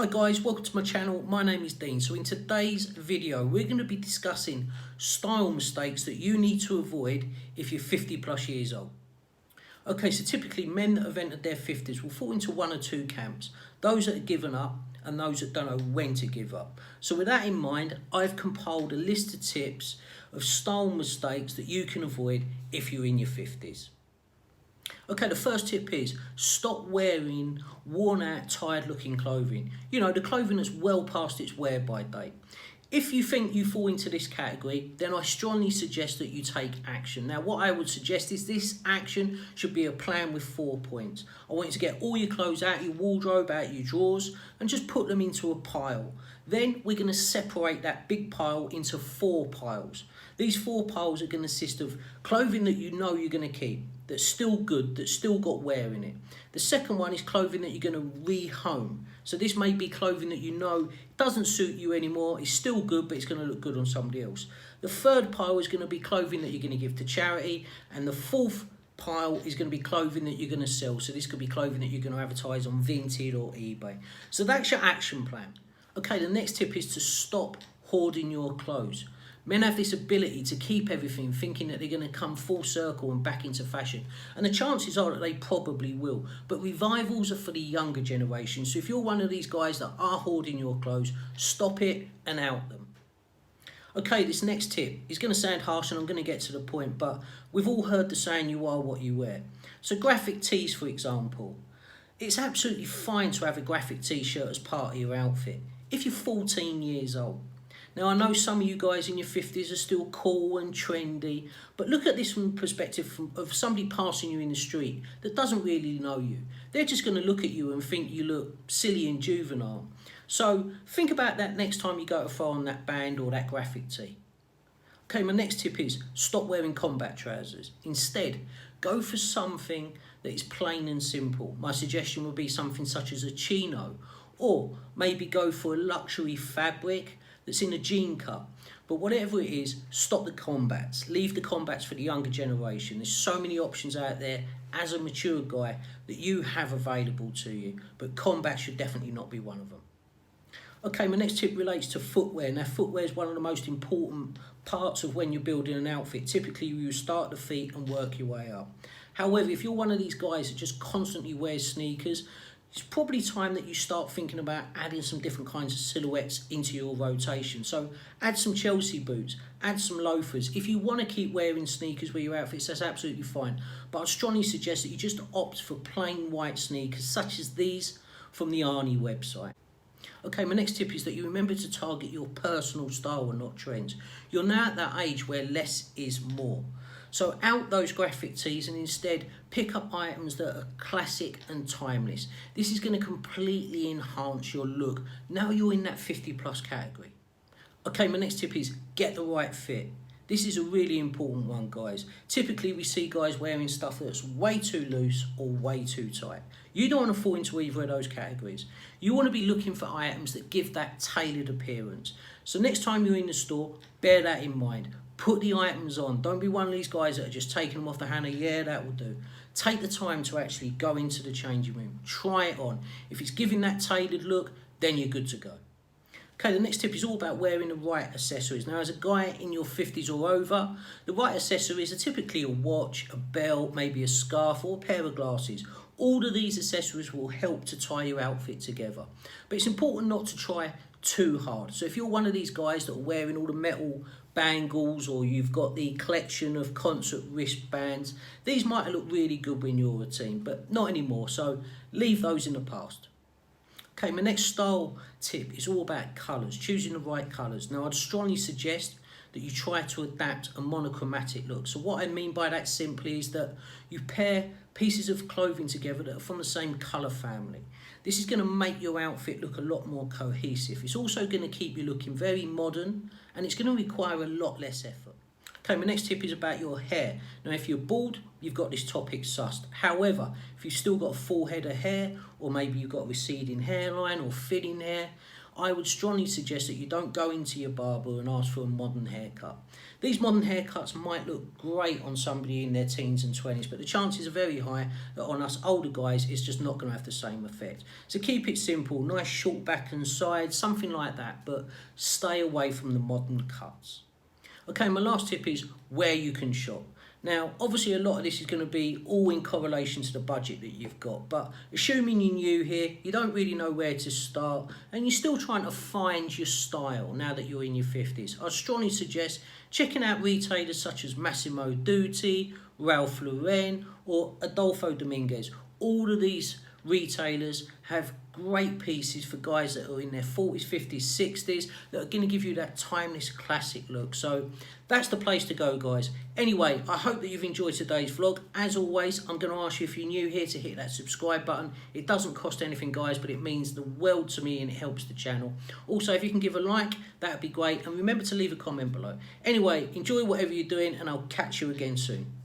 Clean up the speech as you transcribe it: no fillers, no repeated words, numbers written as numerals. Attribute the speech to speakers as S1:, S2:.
S1: Hi guys, welcome to my channel. My name is Dean. So in today's video, we're going to be discussing style mistakes that you need to avoid if you're 50 plus years old. Okay, so typically men that have entered their 50s will fall into one or two camps. Those that have given up and those that don't know when to give up. So with that in mind, I've compiled a list of tips of style mistakes that you can avoid if you're in your 50s. Okay, the first tip is stop wearing worn out, tired looking clothing. You know, the clothing that's well past its wear by date. If you think you fall into this category, then I strongly suggest that you take action. Now, what I would suggest is this action should be a plan with 4 points. I want you to get all your clothes out your wardrobe, out your drawers, and just put them into a pile. Then we're going to separate that big pile into 4 piles. These 4 piles are going to consist of clothing that you know you're going to keep, that's still good, that's still got wear in it. The second one is clothing that you're going to rehome. So this may be clothing that you know doesn't suit you anymore, it's still good, but it's going to look good on somebody else. The third pile is going to be clothing that you're going to give to charity, and the fourth pile is going to be clothing that you're going to sell. So this could be clothing that you're going to advertise on Vinted or eBay. So that's your action plan. Okay, the next tip is to stop hoarding your clothes. Men have this ability to keep everything thinking that they're going to come full circle and back into fashion. And the chances are that they probably will. But revivals are for the younger generation. So if you're one of these guys that are hoarding your clothes, stop it and out them. Okay, this next tip is going to sound harsh and I'm going to get to the point, but we've all heard the saying, you are what you wear. So graphic tees, for example. It's absolutely fine to have a graphic t-shirt as part of your outfit if you're 14 years old. Now, I know some of you guys in your 50s are still cool and trendy, but look at this from the perspective of somebody passing you in the street that doesn't really know you. They're just going to look at you and think you look silly and juvenile. So think about that next time you go to throw on that band or that graphic tee. Okay, my next tip is stop wearing combat trousers. Instead, go for something that is plain and simple. My suggestion would be something such as a chino, or maybe go for a luxury fabric that's in a jean cut. But whatever it is, stop the combats. Leave the combats for the younger generation. There's so many options out there as a mature guy that you have available to you, but combat should definitely not be one of them. Okay, my next tip relates to footwear. Now, footwear is one of the most important parts of when you're building an outfit. Typically, you start the feet and work your way up. However, if you're one of these guys that just constantly wears sneakers, it's probably time that you start thinking about adding some different kinds of silhouettes into your rotation. So add some Chelsea boots, add some loafers. If you want to keep wearing sneakers with your outfits, that's absolutely fine. But I'd strongly suggest that you just opt for plain white sneakers, such as these from the Arnie website. Okay, my next tip is that you remember to target your personal style and not trends. You're now at that age where less is more. So out those graphic tees and instead pick up items that are classic and timeless. This is going to completely enhance your look. Now you're in that 50 plus category. Okay, my next tip is get the right fit. This is a really important one, guys. Typically, we see guys wearing stuff that's way too loose or way too tight. You don't want to fall into either of those categories. You want to be looking for items that give that tailored appearance. So next time you're in the store, bear that in mind. Put the items on. Don't be one of these guys that are just taking them off the hanger. Yeah, that will do. Take the time to actually go into the changing room. Try it on. If it's giving that tailored look, then you're good to go. Okay, the next tip is all about wearing the right accessories. Now, as a guy in your 50s or over, the right accessories are typically a watch, a belt, maybe a scarf or a pair of glasses. All of these accessories will help to tie your outfit together. But it's important not to try too hard. So if you're one of these guys that are wearing all the metal bangles or you've got the collection of concert wristbands, these might look really good when you're a teen, but not anymore. So leave those in the past. Okay, my next style tip is all about colours, choosing the right colours. Now, I'd strongly suggest that you try to adapt a monochromatic look. So what I mean by that simply is that you pair pieces of clothing together that are from the same colour family. This is going to make your outfit look a lot more cohesive. It's also going to keep you looking very modern and it's going to require a lot less effort. Okay, my next tip is about your hair. Now, if you're bald, you've got this topic sussed. However, if you've still got a full head of hair, or maybe you've got a receding hairline or thinning hair, I would strongly suggest that you don't go into your barber and ask for a modern haircut. These modern haircuts might look great on somebody in their teens and 20s, but the chances are very high that on us older guys, it's just not going to have the same effect. So keep it simple, nice short back and sides, something like that, but stay away from the modern cuts. Okay, my last tip is where you can shop. Now, obviously a lot of this is going to be all in correlation to the budget that you've got, but assuming you're new here, you don't really know where to start, and you're still trying to find your style now that you're in your 50s, I'd strongly suggest checking out retailers such as Massimo Dutti, Ralph Lauren, or Adolfo Dominguez. All of these retailers have great pieces for guys that are in their 40s, 50s, 60s that are going to give you that timeless classic look. So that's the place to go, guys. Anyway, I hope that you've enjoyed today's vlog. As always, I'm going to ask you, if you're new here, to hit that subscribe button. It doesn't cost anything, guys, but it means the world to me and it helps the channel. Also, if you can give a like, that would be great. And remember to leave a comment below. Anyway, enjoy whatever you're doing, and I'll catch you again soon.